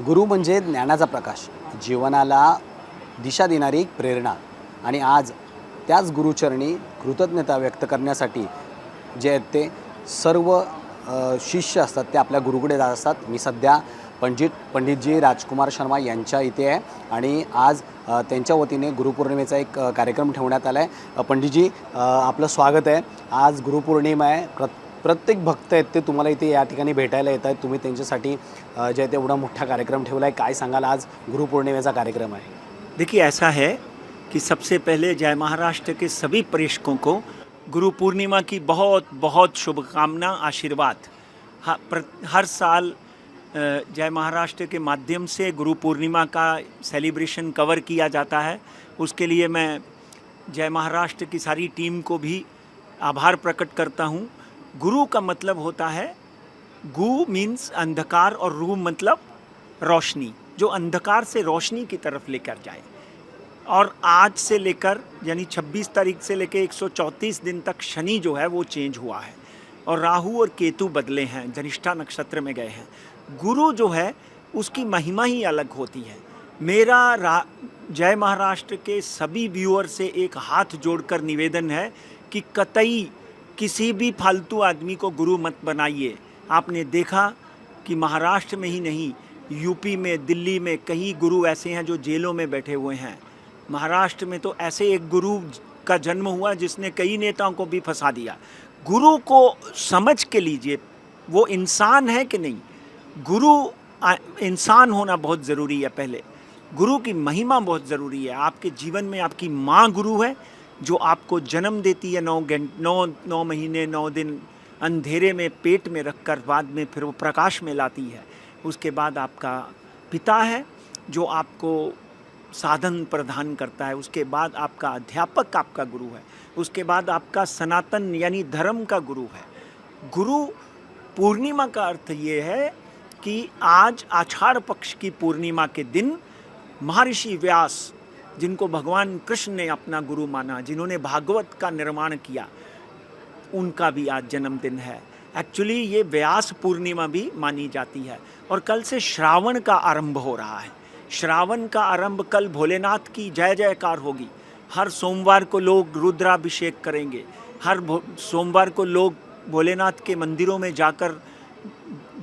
गुरु म्हणजे ज्ञानाचा प्रकाश, जीवनाला दिशा देणारी एक प्रेरणा. आणि आज त्याच गुरुचरणी कृतज्ञता व्यक्त करण्यासाठी जे आहेत ते सर्व शिष्य असतात ते आपल्या गुरुकडे जात असतात. मी सध्या पंडितजी राजकुमार शर्मा यांच्या इथे आहे आणि आज त्यांच्या वतीने गुरुपौर्णिमेचा एक कार्यक्रम ठेवण्यात आला आहे. पंडितजी, आपलं स्वागत आहे. आज गुरुपौर्णिमा आहे. प्रत्येक भक्त आहेत ते तुम्हाला इथे या ठिकाणी भेटायला येत आहेत. तुम्ही त्यांच्यासाठी जे आहे ते एवढा मोठा कार्यक्रम ठेवला आहे. काय सांगाल, आज गुरुपौर्णिमेचा कार्यक्रम है? देखिए, ऐसा है कि सबसे पहले जय महाराष्ट्र के सभी प्रेक्षकों को गुरु पूर्णिमा की बहुत बहुत शुभकामना, आशीर्वाद। हर साल जय महाराष्ट्र के माध्यम से गुरु पूर्णिमा का सेलिब्रेशन कवर किया जाता है। उसके लिए मैं जय महाराष्ट्र की सारी टीम को भी आभार प्रकट करता हूँ। गुरु का मतलब होता है, गु मीन्स अंधकार और रू मतलब रोशनी, जो अंधकार से रोशनी की तरफ लेकर जाए। और आज से लेकर यानी 26 तारीख से लेकर 134 दिन तक शनि जो है वो चेंज हुआ है और राहु और केतु बदले हैं, धनिष्ठा नक्षत्र में गए हैं। गुरु जो है उसकी महिमा ही अलग होती है। मेरा जय महाराष्ट्र के सभी व्यूअर से एक हाथ जोड़कर निवेदन है कि कतई किसी भी फालतू आदमी को गुरु मत बनाइए। आपने देखा कि महाराष्ट्र में ही नहीं, यूपी में, दिल्ली में कई गुरु ऐसे हैं जो जेलों में बैठे हुए हैं। महाराष्ट्र में तो ऐसे एक गुरु का जन्म हुआ जिसने कई नेताओं को भी फंसा दिया। गुरु को समझ के लीजिए, वो इंसान है कि नहीं। गुरु इंसान होना बहुत ज़रूरी है। पहले गुरु की महिमा बहुत ज़रूरी है। आपके जीवन में आपकी माँ गुरु है, जो आपको जन्म देती है 9 महीने 9 दिन अंधेरे में पेट में रखकर, बाद में फिर वो प्रकाश में लाती है। उसके बाद आपका पिता है जो आपको साधन प्रदान करता है। उसके बाद आपका अध्यापक आपका गुरु है। उसके बाद आपका सनातन यानी धर्म का गुरु है। गुरु पूर्णिमा का अर्थ ये है कि आज आषाढ़ पक्ष की पूर्णिमा के दिन महर्षि व्यास, जिनको भगवान कृष्ण ने अपना गुरु माना, जिन्होंने भागवत का निर्माण किया, उनका भी आज जन्मदिन है। एक्चुअली ये व्यास पूर्णिमा भी मानी जाती है। और कल से श्रावण का आरंभ हो रहा है। श्रावण का आरंभ कल भोलेनाथ की जय जयकार होगी। हर सोमवार को लोग रुद्राभिषेक करेंगे। हर सोमवार को लोग भोलेनाथ के मंदिरों में जाकर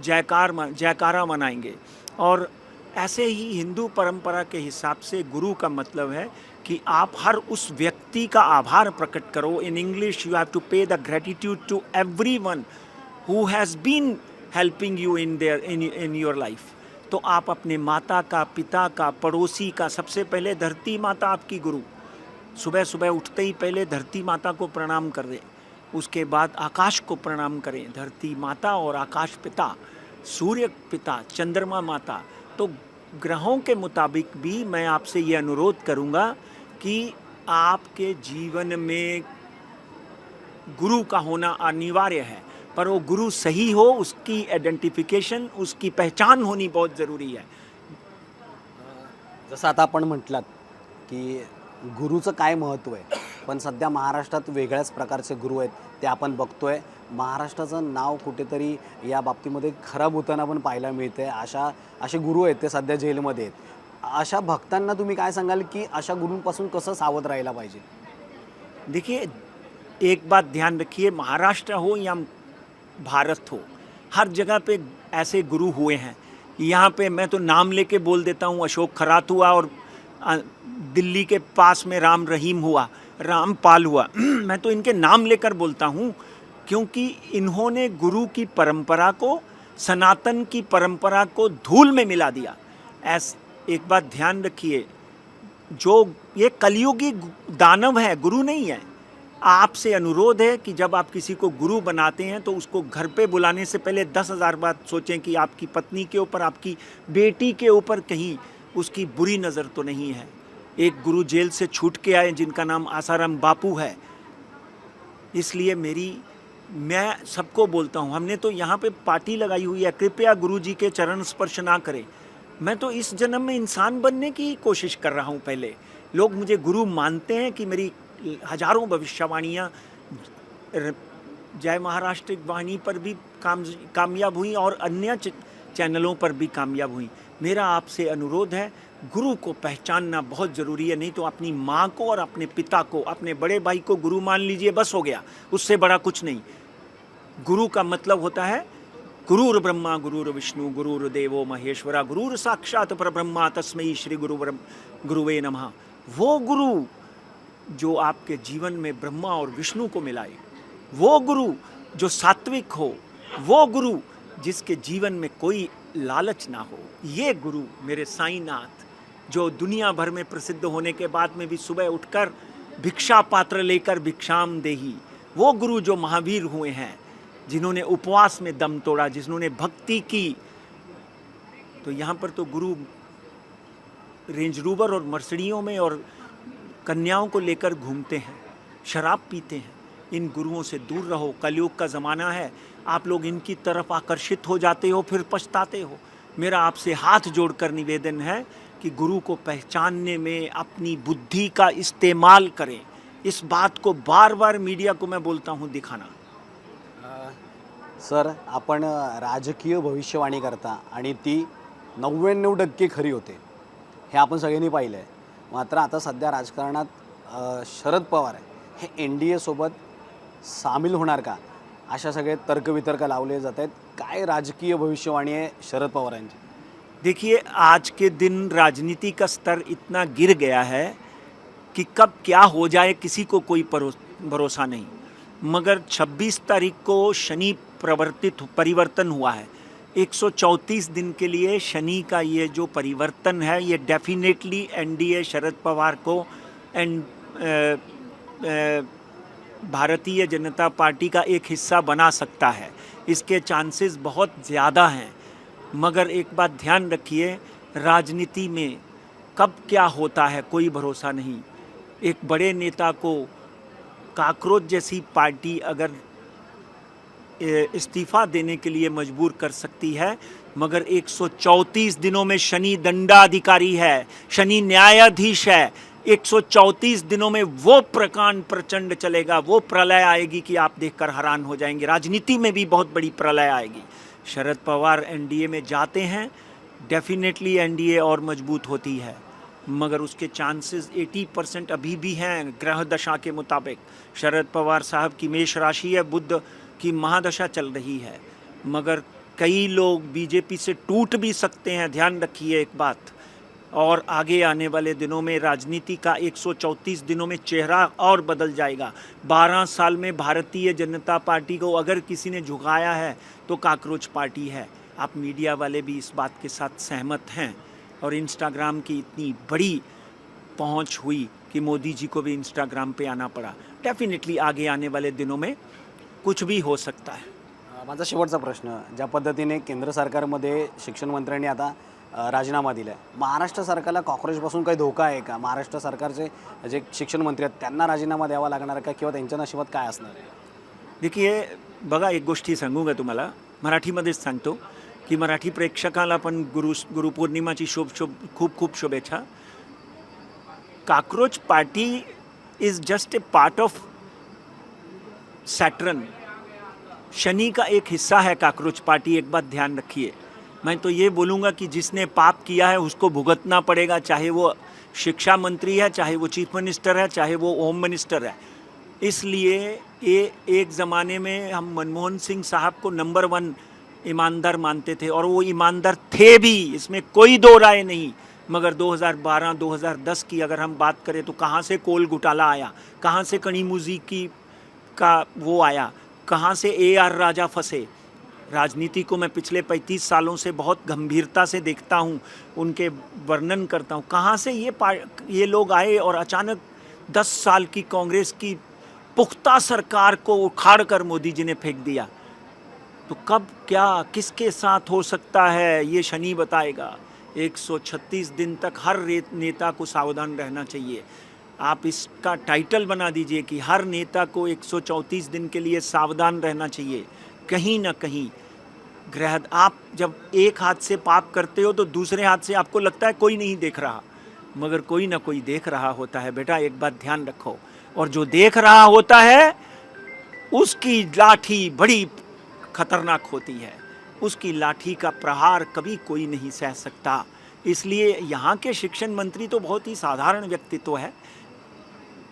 जयकारा मनाएंगे। और ऐसे ही हिंदू परंपरा के हिसाब से गुरु का मतलब है कि आप हर उस व्यक्ति का आभार प्रकट करो। In English you have to pay the gratitude to everyone who has been helping you in your life. तो आप अपने माता का, पिता का, पड़ोसी का, सबसे पहले धरती माता आपकी गुरु। सुबह सुबह उठते ही पहले धरती माता को प्रणाम कर दें। उसके बाद आकाश को प्रणाम करें। धरती माता और आकाश पिता, सूर्य पिता, चंद्रमा माता। तो ग्रहों के मुताबिक भी मैं आपसे ये अनुरोध करूँगा कि आपके जीवन में गुरु का होना अनिवार्य है, पर वो गुरु सही हो, उसकी आयडेंटिफिकेशन, उसकी पहचान होनी बहुत ज़रूरी है। जसं आता आपण म्हटलात की गुरुचं काय महत्त्व आहे, पण सध्या महाराष्ट्रात वेगळ्याच प्रकारचे गुरु आहेत ते आपण बघतोय. महाराष्ट्राचं नाव कुठेतरी या बाबतीमध्ये खराब होताना पण पाहायला मिळते. असे गुरु आहेत ते सध्या जेलमध्ये आहेत. अशा भक्तांना तुम्ही काय सांगाल की अशा गुरूंपासून कसं सावध राहायला पाहिजे? देखिए, एक बात ध्यान रखिए, महाराष्ट्र हो या भारत हो, हर जगह पे ऐसे गुरु हुए हैं। यहाँ पे मैं तो नाम लेके बोल देता हूँ, अशोक खरात हुआ और दिल्ली के पास में राम रहीम हुआ, रामपाल हुआ। मैं तो इनके नाम लेकर बोलता हूँ क्योंकि इन्होंने गुरु की परंपरा को, सनातन की परंपरा को धूल में मिला दिया। एक बात ध्यान रखिए, जो ये कलयुगी दानव है, गुरु नहीं है। आपसे अनुरोध है कि जब आप किसी को गुरु बनाते हैं तो उसको घर पे बुलाने से पहले 10,000 बार सोचें कि आपकी पत्नी के ऊपर, आपकी बेटी के ऊपर कहीं उसकी बुरी नज़र तो नहीं है। एक गुरु जेल से छूट के आए जिनका नाम आसाराम बापू है। इसलिए मैं सबको बोलता हूँ, हमने तो यहाँ पे पार्टी लगाई हुई है, कृपया गुरु जी के चरण स्पर्श ना करें। मैं तो इस जन्म में इंसान बनने की कोशिश कर रहा हूँ। पहले लोग मुझे गुरु मानते हैं कि मेरी हजारों भविष्यवाणियाँ जय महाराष्ट्र वाणी पर भी कामयाब हुई और अन्य चैनलों पर भी कामयाब हुई। मेरा आपसे अनुरोध है, गुरु को पहचानना बहुत ज़रूरी है, नहीं तो अपनी माँ को और अपने पिता को, अपने बड़े भाई को गुरु मान लीजिए, बस हो गया, उससे बड़ा कुछ नहीं। गुरु का मतलब होता है गुरुर ब्रह्मा गुरुर विष्णु गुरुर्देवो महेश्वरा गुरुर साक्षात परब्रह्मा तस्मै श्री गुरुवे नमः। वो गुरु जो आपके जीवन में ब्रह्मा और विष्णु को मिलाए, वो गुरु जो सात्विक हो, वो गुरु जिसके जीवन में कोई लालच ना हो, ये गुरु मेरे साईनाथ जो दुनिया भर में प्रसिद्ध होने के बाद में भी सुबह उठकर भिक्षा पात्र लेकर भिक्षाम देही, वो गुरु जो महावीर हुए हैं, जिन्होंने उपवास में दम तोड़ा, जिन्होंने भक्ति की। तो यहाँ पर तो गुरु रेंज रोवर और मर्सिडीज़ों में और कन्याओं को लेकर घूमते हैं, शराब पीते हैं। इन गुरुओं से दूर रहो, कलयुग का ज़माना है, आप लोग इनकी तरफ आकर्षित हो जाते हो, फिर पछताते हो। मेरा आपसे हाथ जोड़कर निवेदन है कि गुरु को पहचानने में अपनी बुद्धि का इस्तेमाल करें। इस बात को बार बार मीडिया को मैं बोलता हूँ दिखाना। सर, आपण राजकीय भविष्यवाणी करता आणि ती 99% खरी होते, हे आपण सगळ्यांनी पाहिलं आहे। मात्र आता सध्या राजकारणात शरद पवार हे NDA सोबत सामील होणार का, अशा सगळे तर्कवितर्क लावले जात आहेत। काय राजकीय भविष्यवाणी आहे शरद पवारांची? देखिए, आज के दिन राजनीति का स्तर इतना गिर गया है कि कब क्या हो जाए किसी को कोई भरोसा नहीं। मगर 26 तारीख को शनि परिवर्तन हुआ है। 134 दिन के लिए शनि का ये जो परिवर्तन है, ये डेफिनेटली NDA शरद पवार को भारतीय जनता पार्टी का एक हिस्सा बना सकता है। इसके चांसेस बहुत ज़्यादा हैं। मगर एक बात ध्यान रखिए, राजनीति में कब क्या होता है कोई भरोसा नहीं। एक बड़े नेता को काकरोच जैसी पार्टी अगर इस्तीफ़ा देने के लिए मजबूर कर सकती है, मगर 134 दिनों में शनि दंडाधिकारी है, शनि न्यायाधीश है। 134 दिनों में वो प्रकांड प्रचंड चलेगा, वो प्रलय आएगी कि आप देखकर हैरान हो जाएंगे। राजनीति में भी बहुत बड़ी प्रलय आएगी। शरद पवार NDA में जाते हैं, डेफिनेटली NDA और मजबूत होती है, मगर उसके चांसेस 80% अभी भी हैं ग्रह दशा के मुताबिक। शरद पवार साहब की मेष राशि है, बुध की महादशा चल रही है, मगर कई लोग बीजेपी से टूट भी सकते हैं, ध्यान रखिए एक बात। और आगे आने वाले दिनों में राजनीति का 134 दिनों में चेहरा और बदल जाएगा। 12 साल में भारतीय जनता पार्टी को अगर किसी ने झुकाया है तो काकरोच पार्टी है। आप मीडिया वाले भी इस बात के साथ सहमत हैं। और इंस्टाग्राम की इतनी बड़ी पहुंच हुई कि मोदी जी को भी इंस्टाग्राम पे आना पड़ा। डेफिनेटली आगे आने वाले दिनों में कुछ भी हो सकता है। माझा शेवटचा प्रश्न, ज्या पद्धतीने केंद्र सरकारमध्ये शिक्षण मंत्र्यांनी आता राजीनामा दिला आहे, महाराष्ट्र सरकारला कॉकरोचपासून काही धोका आहे का? महाराष्ट्र सरकारचे जे शिक्षण मंत्री आहेत त्यांना राजीनामा द्यावा लागणार का, किंवा त्यांच्या नशिबात काय असणार आहे? देखिए बघा, एक गोष्टी सांगूंगा तुम्हाला, मराठीमध्येच सांगतो की मराठी प्रेक्षकाला पण गुरुपौर्णिमाची खूप खूप शुभेच्छा। Cockroach party is just a part of Saturn. Shani का एक हिस्सा है काकरोच पार्टी, एक बात ध्यान रखिए। मैं तो ये बोलूँगा कि जिसने पाप किया है उसको भुगतना पड़ेगा, चाहे वो शिक्षा मंत्री है, चाहे वो चीफ मिनिस्टर है, चाहे वो होम मिनिस्टर है। इसलिए ये एक ज़माने में हम मनमोहन सिंह साहब को नंबर 1 ईमानदार मानते थे, और वो ईमानदार थे भी, इसमें कोई दो राय नहीं। मगर 2012-2010 की अगर हम बात करें तो कहाँ से कोल घोटाला आया, कहाँ से कनीमुजी का वो आया, कहाँ से AR राजा फंसे। राजनीति को मैं पिछले 35 सालों से बहुत गंभीरता से देखता हूँ, उनके वर्णन करता हूँ। कहाँ से ये लोग आए और अचानक 10 साल की कांग्रेस की पुख्ता सरकार को उखाड़ कर मोदी जी ने फेंक दिया। तो कब क्या किसके साथ हो सकता है ये शनि बताएगा। 136 दिन तक हर नेता को सावधान रहना चाहिए। आप इसका टाइटल बना दीजिए कि हर नेता को 134 दिन के लिए सावधान रहना चाहिए। कहीं ना कहीं ग्रह, आप जब एक हाथ से पाप करते हो तो दूसरे हाथ से आपको लगता है कोई नहीं देख रहा, मगर कोई ना कोई देख रहा होता है। बेटा एक बात ध्यान रखो, और जो देख रहा होता है उसकी लाठी बड़ी खतरनाक होती है, उसकी लाठी का प्रहार कभी कोई नहीं सह सकता। इसलिए यहाँ के शिक्षण मंत्री तो बहुत ही साधारण व्यक्तित्व है।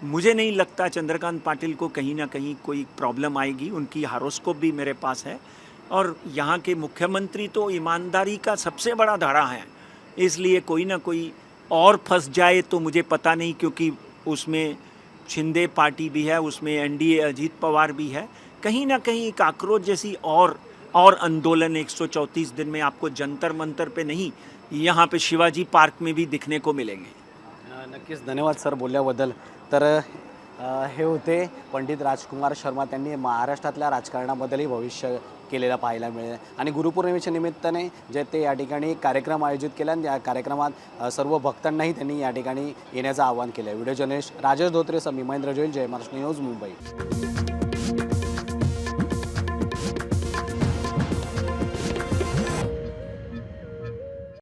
मुझे नहीं लगता चंद्रकांत पाटिल को कहीं ना कहीं कोई प्रॉब्लम आएगी। उनकी हारोस्कोप भी मेरे पास है। और यहाँ के मुख्यमंत्री तो ईमानदारी का सबसे बड़ा धड़ा है। इसलिए कोई ना कोई और फंस जाए तो मुझे पता नहीं, क्योंकि उसमें शिंदे पार्टी भी है, उसमें एनडीए अजीत पवार भी है। कहीं ना कहीं एक आक्रोश जैसी और आंदोलन 134 दिन में आपको जंतर मंतर पे नहीं, यहाँ पे शिवाजी पार्क में भी दिखने को मिलेंगे। नक्कीच धन्यवाद सर बोलल्याबद्दल. तर हे होते पंडित राजकुमार शर्मा. त्यांनी महाराष्ट्रातल्या राजकारणाबद्दलही भविष्य केलेलं पाहायला मिळेल. आणि गुरुपौर्णिमेच्या निमित्ताने जे ते या ठिकाणी कार्यक्रम आयोजित केला आणि या कार्यक्रमात सर्व भक्तांनाही त्यांनी या ठिकाणी येण्याचं आवाहन केलं. व्हिडिओ जर्नलिस्ट राजेश धोत्रे, मी महेंद्र जोईल, जय महाराष्ट्र न्यूज, मुंबई.